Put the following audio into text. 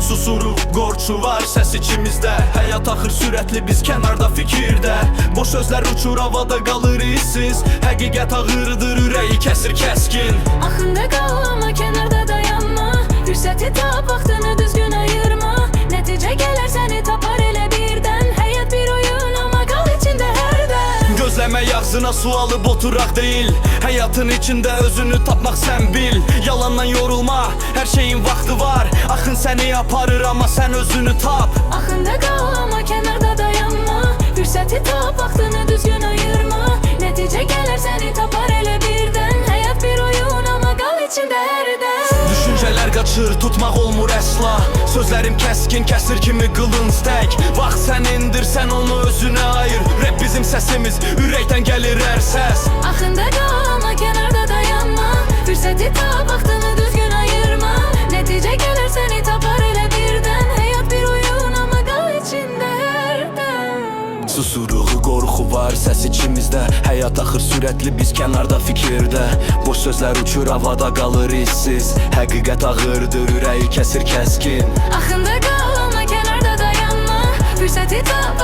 Susuruq, qorxu var səs içimizdə. Həyat axır sürətli, biz kənarda fikirdə. Boş sözlər uçur havada, qalır hissiz. Həqiqət ağırdır, ürəyi kəsir kəskin. Axında qal amma kənarda dayanma. Fürsəti tap, vaxtını düzgün ayırma. Nəticə gələr səni tapar elə birdən. Həyat bir oyun amma qal içində hərdən. Gözləmək ağzına su alıb oturaq deyil. Həyatın içində özünü tapmaq sən bil. Yalandan yorulma, hər şeyin vaxtı var. Axın səni aparır amma sən özünü tap. Axında qal amma kənarda dayanma. Fürsəti tap, vaxtını düzgün ayırma. Nəticə gələr səni tapar elə birdən. Həyat bir oyun amma qal içində hərdən. Düşüncələr qaçır, tutmaq olmur əsla. Sözlərim kəskin, kəsir kimi qılınc tək. Vaxt sənindir, sən onu özünə ayır. Rap bizim səsimiz, ürəkdən gəlir hər səs. Axında qal amma kənarda dayanma. Fürsəti tap, vaxtını düzgün ayırma. Nəticə gələr səni tapar elə birdən. Həyat bir oyun amma qal içində hərdən. Susuruğu, qorxu var səs içimizdə. Həyat axır sürətli, biz kənarda fikirdə. Boş sözlər uçur havada, qalır hissiz. Həqiqət ağırdır, ürəyi kəsir kəskin. Axında qal amma kənarda dayanma. Fürsəti tap,